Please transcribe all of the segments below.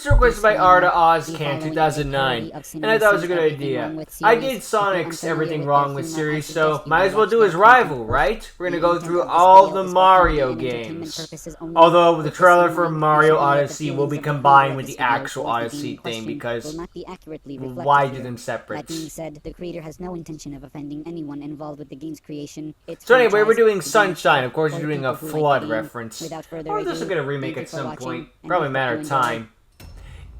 This was requested by Arda Ozcan 2009, and I thought it was a good idea. I did Sonic's Everything Wrong with series, so might as well do his rival, right? We're gonna go through all the Mario games. Although the trailer for Mario Odyssey will be combined with the actual Odyssey thing, because why do them separate? That being said, the creator has no intention of offending anyone involved with the game's creation. So anyway, we're doing Sunshine. Of course, we're doing a Flood reference. Or this will get a remake at some point. Probably a matter of time.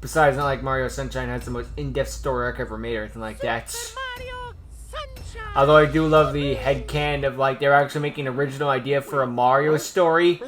Besides, not like Mario Sunshine has the most in-depth story arc ever made or anything like that. Although I do love the headcanon of, like, they're actually making an original idea for a Mario story.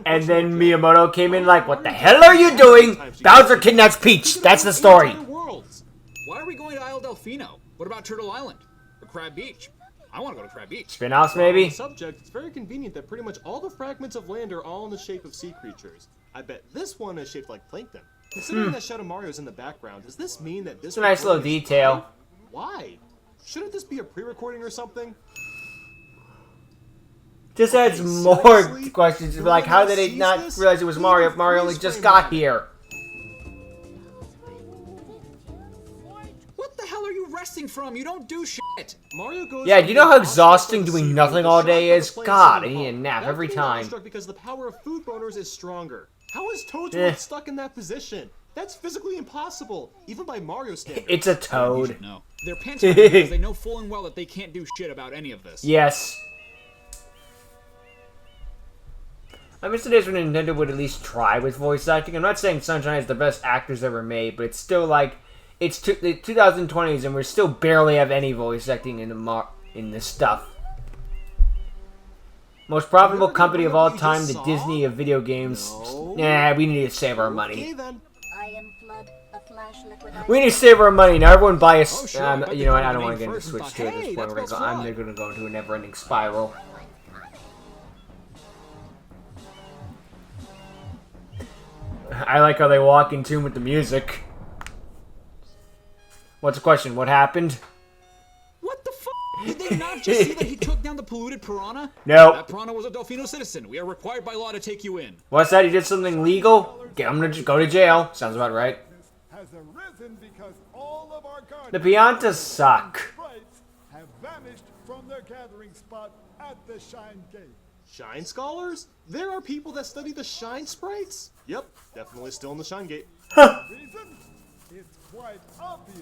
And then Miyamoto came in like, what the hell are you doing? Bowser kidnaps Peach. That's the story. Why are we going to Isle Delfino? What about Turtle Island? Or Crab Beach? I want to go to Crab Beach. Spin-offs, maybe? Subject, it's very convenient that pretty much all the fragments of land are all in the shape of sea creatures. I bet this one is shaped like plankton. Considering that Shadow Mario's in the background, does this mean that this It's a nice little detail. Why? Shouldn't this be a pre-recording or something? Just adds more questions. Like, how did they not realize it was Mario if Mario only just got here? What the hell are you resting from? You don't do shit. Mario goes. Yeah, do you know how exhausting doing nothing all day is? God, I need a nap every time. Because the power of food boners is stronger. How is Toad stuck in that position? That's physically impossible, even by Mario standards. It's a toad. No, they're pantsing because they know full and well that they can't do shit about any of this. Yes. I miss the days when Nintendo would at least try with voice acting. I'm not saying Sunshine is the best actors ever made, but it's still like it's the 2020s and we still barely have any voice acting in this stuff. Most profitable company of all time, the Disney of video games. Nah, we need to save our money. We need to save our money. Now everyone buy us. You know what? I don't want to get into Switch 2 at this point. I'm going to go into a never-ending spiral. I like how they walk in tune with the music. What's the question? What happened? What the f***? Did they not just see that he took down the polluted piranha? No. That piranha was a Delfino citizen. We are required by law to take you in. What's that? He did something legal? Okay, I'm gonna just go to jail. Sounds about right. The Piantas suck. Have vanished from their gathering spot at the Shine Gate. Shine Scholars? There are people that study the Shine Sprites? Yep, definitely still in the Shine Gate. Reason? It's quite obvious.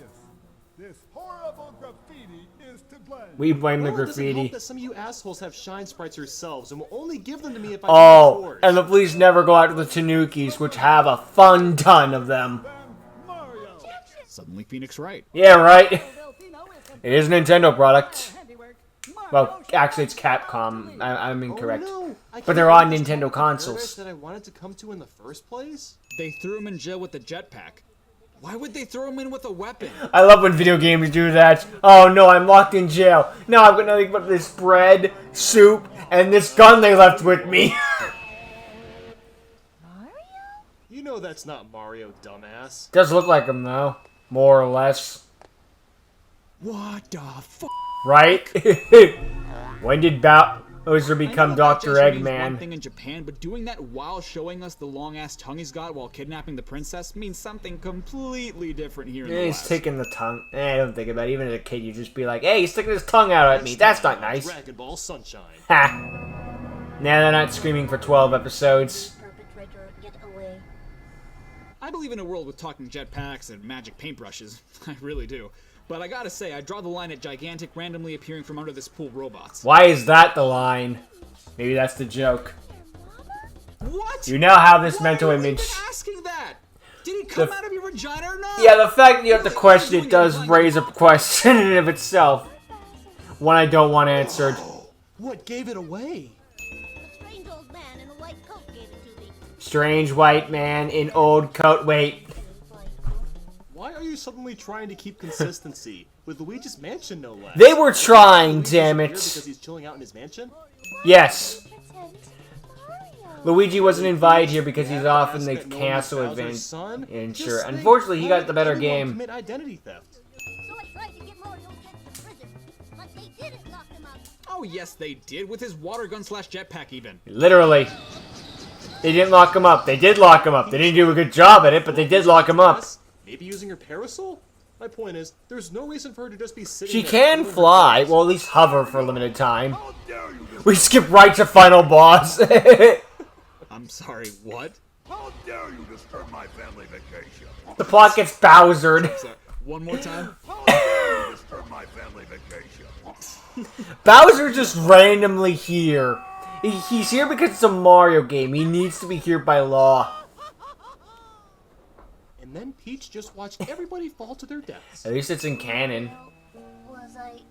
This horrible graffiti is to blame. We blame the Well, it doesn't graffiti. help that some of you assholes have Shine Sprites yourselves and will only give them to me if I Oh, can afford. and the police never go after the Tanukis, which have a fun ton of them. Mario. Suddenly Phoenix right. Yeah, right. It is a Nintendo product. Well, actually, it's Capcom. I'm incorrect. Oh, no. But they're on Nintendo consoles. That I wanted to come to in the first place? They threw him in jail with the jetpack. Why would they throw him in with a weapon? I love when video games do that. Oh no, I'm locked in jail. Now I've got nothing but this bread, soup, and this gun they left with me. You know that's not Mario, dumbass. Does look like him though, more or less. What the f***? Right? When did Bowser become Dr. One Eggman? thing in Japan, but doing that while showing us the long-ass tongue he's got while kidnapping the princess means something completely different here in the He's West. taking the tongue. I don't think about it. Even as a kid, you just be like, hey, he's sticking his tongue out at me. That's not nice. Dragon Ball Sunshine. Ha. Nah, they're not screaming for 12 episodes. I believe in a world with talking jetpacks and magic paintbrushes. I really do. But I gotta say, I draw the line at gigantic, randomly appearing from under this pool robots. Why is that the line? Maybe that's the joke. What? You now have this mental Why are you image. even asking that? Did he come out of your vagina or not? Yeah, the fact that you have to question it does raise a question in and of itself. One I don't want answered. What gave it away? Strange old man in a white coat gave it to me. Strange white man in old coat. Wait. Why are you suddenly trying to keep consistency? With Luigi's Mansion, no less. They were trying, damn it. Because he's chilling out in his mansion? Yes. Luigi wasn't invited here because he's off in the That no one castle is event. Bowser's son? And Just sure, think, unfortunately, he why got the better would anyone game. commit identity theft? So I tried to get Mario sent to prison, but they didn't lock him up. Oh, yes, they did, with his water gun slash jetpack even. Literally. They didn't lock him up. They did lock him up. They didn't do a good job at it, but they did lock him up. Maybe using her parasol? My point is, there's no reason for her to just be sitting She there can twiddling her fly. thumbs. Well, at least hover for a limited time. How dare you disturb We skip right to final boss. I'm sorry, what? How dare you disturb my family vacation? The plot gets Bowsered. Sorry, one more time. How dare you disturb my family vacation? Bowser's just randomly here. He's here because it's a Mario game. He needs to be here by law. And then Peach just watched everybody fall to their deaths. At least it's in canon. Was I,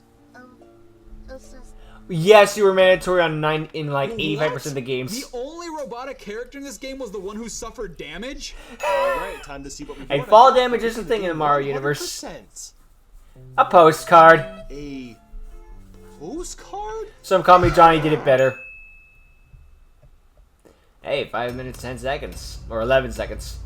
assist? Yes, you were mandatory on like 85% of the games. The only robotic character in this game was the one who suffered damage? Alright, time to see what we Hey, want. fall damage is a thing in the Mario universe. 100%. A postcard. A postcard? Some call me Johnny did it better. Hey, 5 minutes, 10 seconds. Or 11 seconds.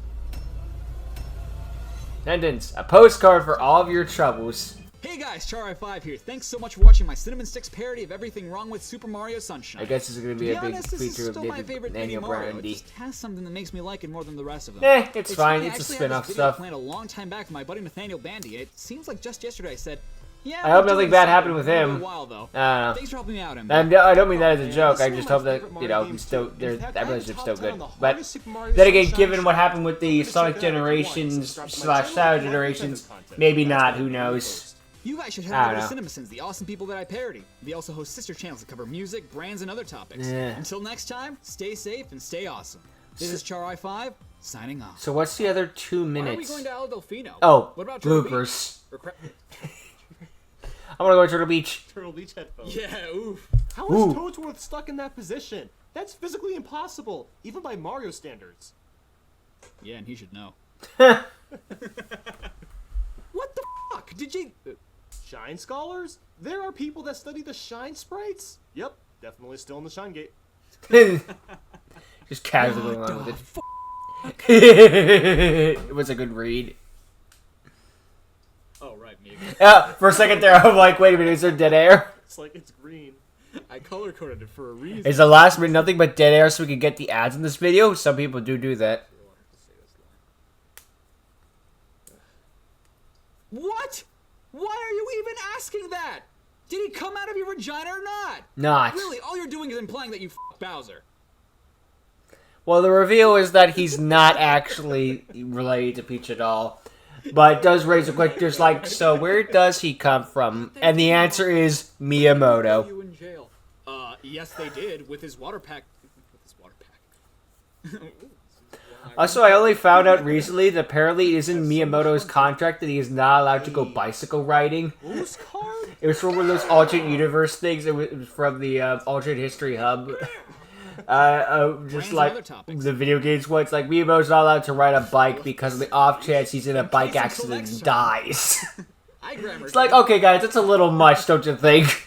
Sentence. A postcard for all of your troubles. Hey guys, Char5 here. Thanks so much for watching my Cinnamon Sticks parody of everything wrong with Super Mario Sunshine. I guess this is going to be a big honest, this is feature of still my favorite Nathaniel mini Mario. It Brandy. just has something that makes me like it more than the rest of them. It's fine. funny, It's a I actually had this spin-off video stuff. planned a long time back with my buddy Nathaniel Bandy. It seems like just yesterday I said, yeah. I hope we're nothing doing bad something happened with for a him. little while, though. I don't know. Thanks for helping me out, Em. I don't mean that as a joke. I This just is one hope of my that, favorite you Mario know, games, still, too. their In fact, that I have relationship's top still 10 on good. the But hardest Super Mario then again, Sunshine given what shot. happened with the Check Sonic it out if you want. Generations Subscribe to my slash channel Shadow for more Generations, content. maybe That's not. what Who I'm gonna knows? post. You guys should head I over don't to know. CinemaSins, the awesome people that I parody. They also host sister channels that cover music, brands, and other topics. Yeah. Until next time, stay safe and stay awesome. This is Char5, signing off. So what's the other 2 Why are we minutes? going to El Delfino? Oh, what about Turtle Beach? bloopers. Or I want to go to Turtle Beach. Turtle Beach headphones. yeah, oof. How Ooh. is Toadsworth stuck in that position? That's physically impossible, even by Mario standards. Yeah, and he should know. What the fuck? Did you... Shine scholars? There are people that study the shine sprites? Yep, definitely still in the shine gate. Just casually going on with it. It was a good read. Oh, right, maybe. For a second there, I'm like, wait a minute, is there dead air? It's like it's green. I color-coded it for a reason. Is the last minute nothing but dead air so we can get the ads in this video? Some people do that. What? Why are you even asking that? Did he come out of your vagina or not? Not. Really, all you're doing is implying that you f***ed Bowser. Well, the reveal is that he's not actually related to Peach at all. But it does raise a quick, just like, so where does he come from? And the answer is Miyamoto. You in jail. Yes, they did, with his water pack. Also, I only found out recently that apparently it is in Miyamoto's contract that he is not allowed to go bicycle riding. Postcard? It was from one of those alternate universe things. It was from the alternate history hub. Just Brands and like other topics. the video games one. It's like Miyamoto's not allowed to ride a bike because of the off chance he's in a bike until accident next and time. dies. It's It's like, okay, guys, that's a little much, don't you think?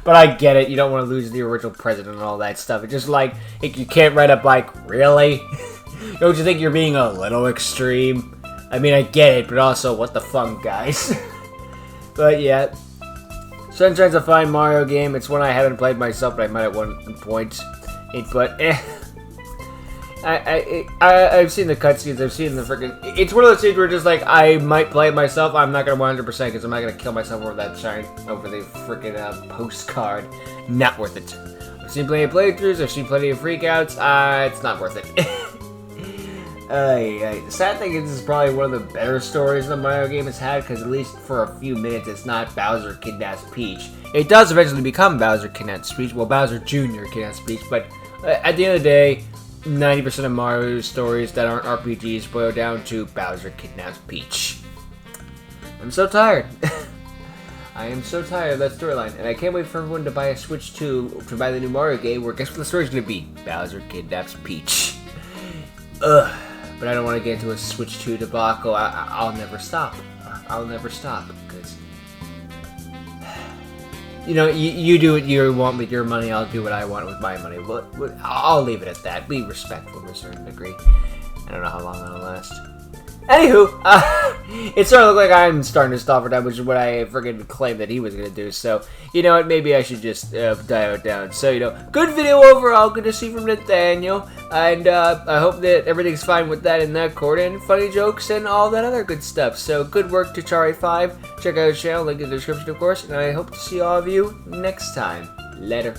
But I get it. You don't want to lose the original president and all that stuff. It's just like, if you can't ride a bike, really? Don't you think you're being a little extreme? I mean, I get it, but also, what the fuck, guys? But yeah. Sunshine's a fine Mario game. It's one I haven't played myself, but I might at one point. But I've seen the cutscenes. I've seen the freaking. It's one of those things where just like I might play it myself. I'm not gonna 100% because I'm not gonna kill myself over that shine over the freaking postcard. Not worth it. I've seen plenty of playthroughs. I've seen plenty of freakouts. It's not worth it. The sad thing is, this is probably one of the better stories the Mario game has had, because at least for a few minutes, it's not Bowser kidnaps Peach. It does eventually become Bowser kidnaps Peach, well, Bowser Jr. kidnaps Peach, but at the end of the day, 90% of Mario's stories that aren't RPGs boil down to Bowser kidnaps Peach. I'm so tired. I am so tired of that storyline, and I can't wait for everyone to buy a Switch 2 to buy the new Mario game, where guess what the story's gonna be? Bowser kidnaps Peach. Ugh. But I don't want to get into a Switch 2 debacle. I'll never stop. I'll never stop, because... You know, you do what you want with your money, I'll do what I want with my money. But I'll leave it at that. Be respectful to a certain degree. I don't know how long that'll last. Anywho, It's starting to look like I'm starting to stop for time, which is what I freaking claimed that he was going to do. So, you know what, maybe I should just dial it down. So, you know, good video overall, good to see from Nathaniel, and I hope that everything's fine with that in that court, and funny jokes and all that other good stuff. So, good work to Chari5. Check out his channel, link in the description, of course, and I hope to see all of you next time. Later.